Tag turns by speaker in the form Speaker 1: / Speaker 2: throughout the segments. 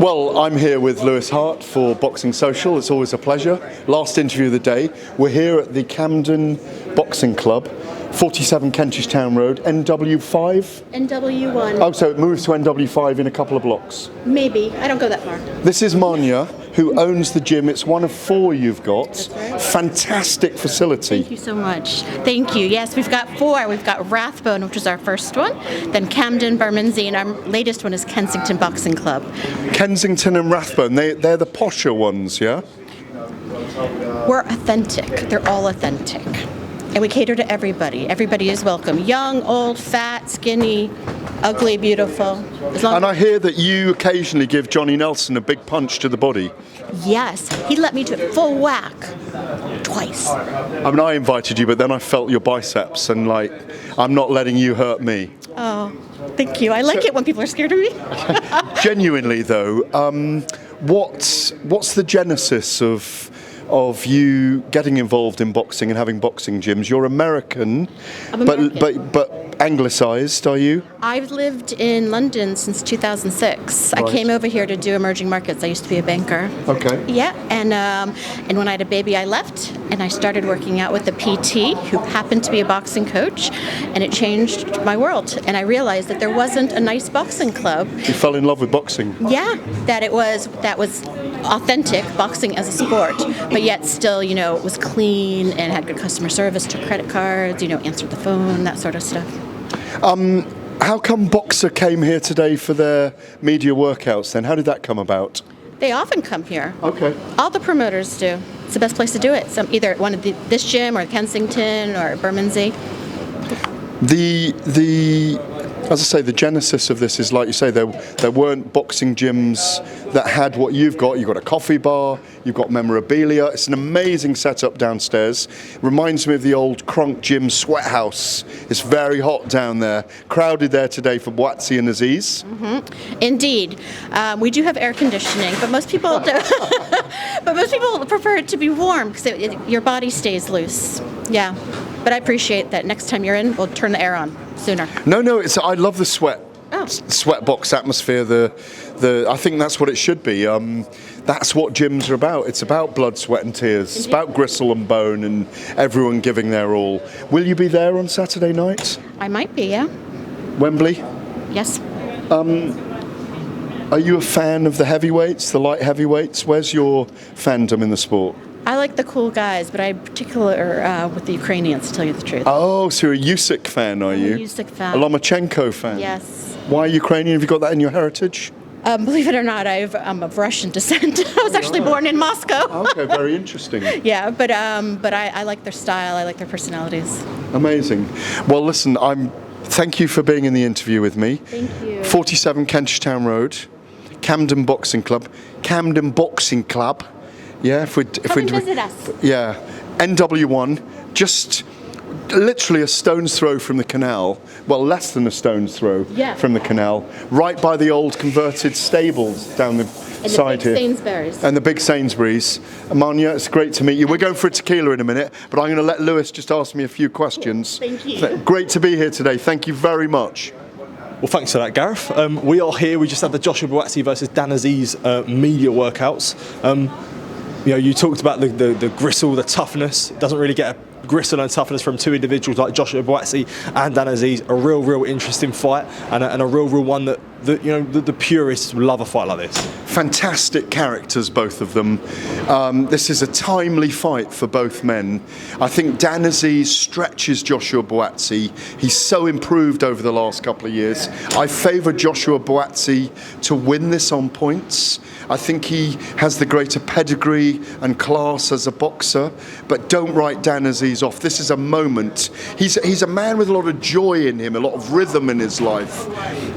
Speaker 1: Well, I'm here with Lewis Hart for Boxing Social. It's always a pleasure. Last interview of the day. We're here at the Camden Boxing Club, 47 Kentish Town Road, NW5?
Speaker 2: NW1.
Speaker 1: Oh, so it moves to NW5 in a couple of blocks?
Speaker 2: Maybe. I don't go that far.
Speaker 1: This is Manya, who owns the gym. It's one of 4 you've got.
Speaker 2: That's right.
Speaker 1: Fantastic facility.
Speaker 2: Thank you so much. Thank you. Yes, we've got 4. We've got Rathbone, which is our first one, then Camden, Bermondsey, and our latest one is Kensington Boxing Club.
Speaker 1: Kensington and Rathbone, they're the posher ones, yeah?
Speaker 2: We're authentic. They're all authentic. And we cater to everybody. Everybody is welcome. Young, old, fat, skinny, ugly, beautiful.
Speaker 1: And I hear that you occasionally give Johnny Nelson a big punch to the body.
Speaker 2: Yes, he let me do it full whack twice.
Speaker 1: I mean, I invited you, but then I felt your biceps and I'm not letting you hurt me.
Speaker 2: Oh, thank you. I like it when people are scared of me.
Speaker 1: Genuinely though, what's the genesis of you getting involved in boxing and having boxing gyms? You're American,
Speaker 2: I'm American.
Speaker 1: but anglicised, are you?
Speaker 2: I've lived in London since 2006.
Speaker 1: Right.
Speaker 2: I came over here to do emerging markets. I used to be a banker.
Speaker 1: Okay.
Speaker 2: Yeah, and when I had a baby, I left, and I started working out with a PT who happened to be a boxing coach, and it changed my world. And I realized that there wasn't a nice boxing club.
Speaker 1: You fell in love with boxing?
Speaker 2: Yeah, that was authentic boxing as a sport, but yet still, it was clean and had good customer service, took credit cards, answered the phone, that sort of stuff.
Speaker 1: How come Boxer came here today for their media workouts then? How did that come about?
Speaker 2: They often come here.
Speaker 1: Okay.
Speaker 2: All the promoters do. It's the best place to do it. Either one of this gym or Kensington or Bermondsey.
Speaker 1: As I say, the genesis of this is, like you say, there weren't boxing gyms that had what you've got. You've got a coffee bar, you've got memorabilia. It's an amazing setup downstairs. Reminds me of the old Crunk Gym sweat house. It's very hot down there. Crowded there today for Buatsi-Azeez.
Speaker 2: Mm-hmm. Indeed. We do have air conditioning, but most people do. But most people prefer it to be warm because your body stays loose. Yeah. But I appreciate that next time you're in, we'll turn the air on sooner.
Speaker 1: No, I love the sweat.
Speaker 2: Oh.
Speaker 1: Sweat box atmosphere. I think that's what it should be. That's what gyms are about. It's about blood, sweat and tears. It's about gristle and bone and everyone giving their all. Will you be there on Saturday night?
Speaker 2: I might be, yeah.
Speaker 1: Wembley?
Speaker 2: Yes.
Speaker 1: Are you a fan of the heavyweights, the light heavyweights? Where's your fandom in the sport?
Speaker 2: I like the cool guys, but I'm particular with the Ukrainians, to tell you the truth.
Speaker 1: Oh, so you're a Usyk fan, are you?
Speaker 2: I'm a Usyk fan.
Speaker 1: A Lomachenko fan?
Speaker 2: Yes.
Speaker 1: Why Ukrainian? Have you got that in your heritage?
Speaker 2: Believe it or not, I'm of Russian descent. I was actually born in Moscow.
Speaker 1: Okay, very interesting.
Speaker 2: Yeah, but I like their style. I like their personalities.
Speaker 1: Amazing. Well, listen, thank you for being in the interview with me.
Speaker 2: Thank you.
Speaker 1: 47 Kentish Town Road, Camden Boxing Club. Camden Boxing Club. Yeah,
Speaker 2: Come and visit us.
Speaker 1: Yeah, NW1, just literally a stone's throw from the canal. Well, less than a stone's throw from the canal, right by the old converted stables down the side here.
Speaker 2: Sainsbury's.
Speaker 1: And the big Sainsbury's. Manya, it's great to meet you. We're going for a tequila in a minute, but I'm going to let Lewis just ask me a few questions.
Speaker 2: Thank you.
Speaker 1: Great to be here today. Thank you very much.
Speaker 3: Well, thanks for that, Gareth. We are here. We just had the Joshua Buatsi versus Dan Azeez media workouts. You talked about the gristle, the toughness. It doesn't really get a gristle and toughness from two individuals like Joshua Buatsi and Dan Azeez. A real interesting fight and a real one that the purists love a fight like this.
Speaker 1: Fantastic characters, both of them. This is a timely fight for both men. I think Dan Azeez stretches Joshua Buatsi. He's so improved over the last couple of years. I favour Joshua Buatsi to win this on points. I think he has the greater pedigree and class as a boxer, but don't write Dan Azeez off. This is a moment. He's a man with a lot of joy in him, a lot of rhythm in his life.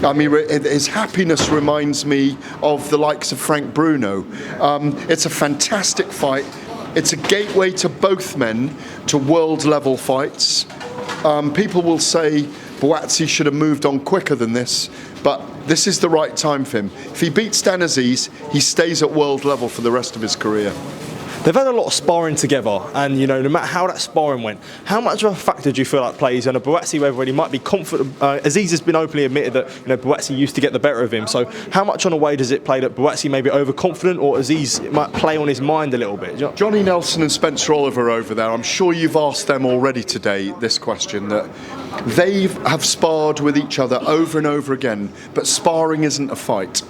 Speaker 1: I mean, his happiness reminds me of the likes of Frank Bruno. It's a fantastic fight. It's a gateway to both men to world level fights. People will say Buatsi should have moved on quicker than this, but this is the right time for him. If he beats Dan Azeez, he stays at world level for the rest of his career.
Speaker 3: They've had a lot of sparring together, and no matter how that sparring went, how much of a factor do you feel like plays on a Buatsi, whether he might be confident? Azeez has been openly admitted that Buatsi used to get the better of him. So how much on a way does it play that Buatsi may be overconfident, or Azeez might play on his mind a little bit?
Speaker 1: Johnny Nelson and Spencer Oliver over there, I'm sure you've asked them already today this question, that they have sparred with each other over and over again, but sparring isn't a fight.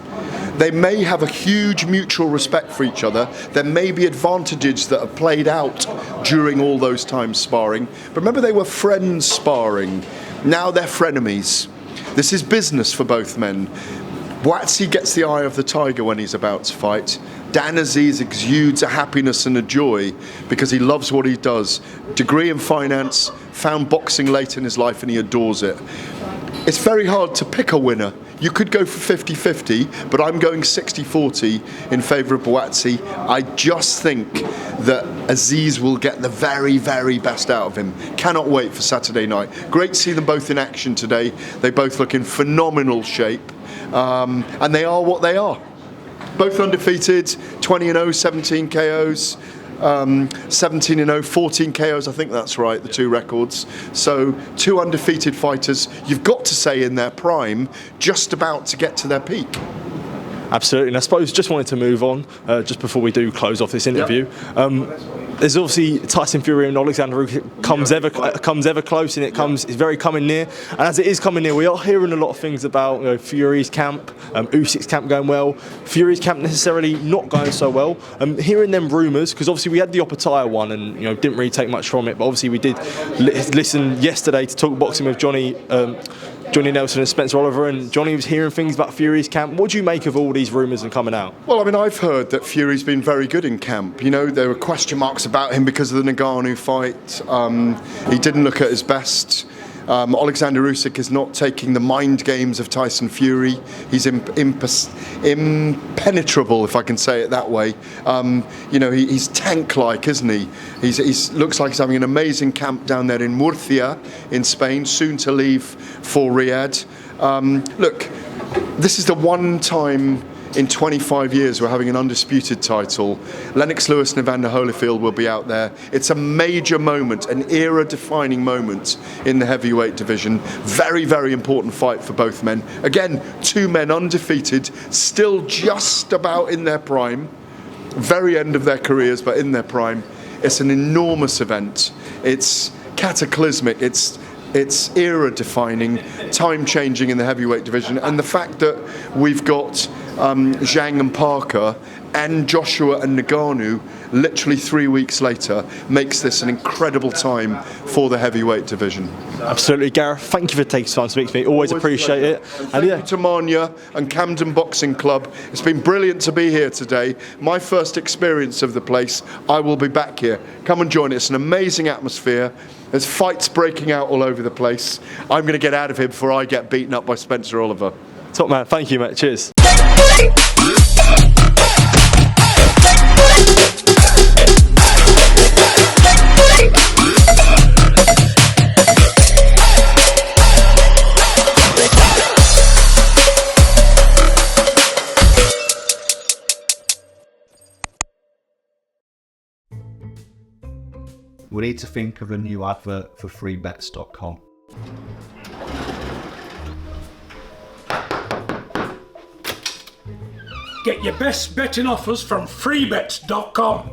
Speaker 1: They may have a huge mutual respect for each other. There may be advantages that have played out during all those times sparring. But remember, they were friends sparring. Now they're frenemies. This is business for both men. Buatsi gets the eye of the tiger when he's about to fight. Dan Azeez exudes a happiness and a joy because he loves what he does. Degree in finance, found boxing late in his life, and he adores it. It's very hard to pick a winner. You could go for 50-50, but I'm going 60-40 in favour of Buatsi. I just think that Azeez will get the very, very best out of him. Cannot wait for Saturday night. Great to see them both in action today. They both look in phenomenal shape, and they are what they are. Both undefeated, 20-0, 17 KOs. 17-0, 14 KOs, I think that's right, the two records. So two undefeated fighters, you've got to say in their prime, just about to get to their peak.
Speaker 3: Absolutely, and I suppose just wanted to move on, just before we do close off this interview. There's obviously Tyson Fury and Oleksandr who comes ever close, and it's very coming near. And as it is coming near, we are hearing a lot of things about Fury's camp, Usyk's camp going well, Fury's camp necessarily not going so well. Hearing them rumours, because obviously we had the Opataya one and didn't really take much from it, but obviously we did listen yesterday to Talk Boxing with Johnny Nelson and Spencer Oliver, and Johnny was hearing things about Fury's camp. What do you make of all these rumours and coming out?
Speaker 1: Well, I mean, I've heard that Fury's been very good in camp. There were question marks about him because of the Ngannou fight. He didn't look at his best. Oleksandr Usyk is not taking the mind games of Tyson Fury. He's impenetrable, if I can say it that way. He's tank-like, isn't he? He looks like he's having an amazing camp down there in Murcia in Spain, soon to leave for Riyadh. Look, this is the one time in 25 years we're having an undisputed title. Lennox Lewis and Evander Holyfield will be out there. It's a major moment, an era-defining moment in the heavyweight division. Very, very important fight for both men. Again, two men undefeated, still just about in their prime. Very end of their careers, but in their prime. It's an enormous event. It's cataclysmic. It's era-defining, time-changing in the heavyweight division, and the fact that we've got Zhang and Parker and Joshua and Ngannou literally 3 weeks later makes this an incredible time for the heavyweight division.
Speaker 3: Absolutely, Gareth. Thank you for taking time to speak to me. Always appreciate it.
Speaker 1: And thank you to Manya and Camden Boxing Club. It's been brilliant to be here today. My first experience of the place. I will be back here. Come and join us. It's an amazing atmosphere. There's fights breaking out all over the place. I'm going to get out of here before I get beaten up by Spencer Oliver.
Speaker 3: Top man. Thank you, mate. Cheers.
Speaker 4: We need to think of a new advert for freebets.com.
Speaker 5: Get your best betting offers from freebets.com.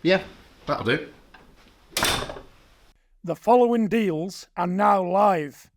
Speaker 4: Yeah, that'll do.
Speaker 5: The following deals are now live.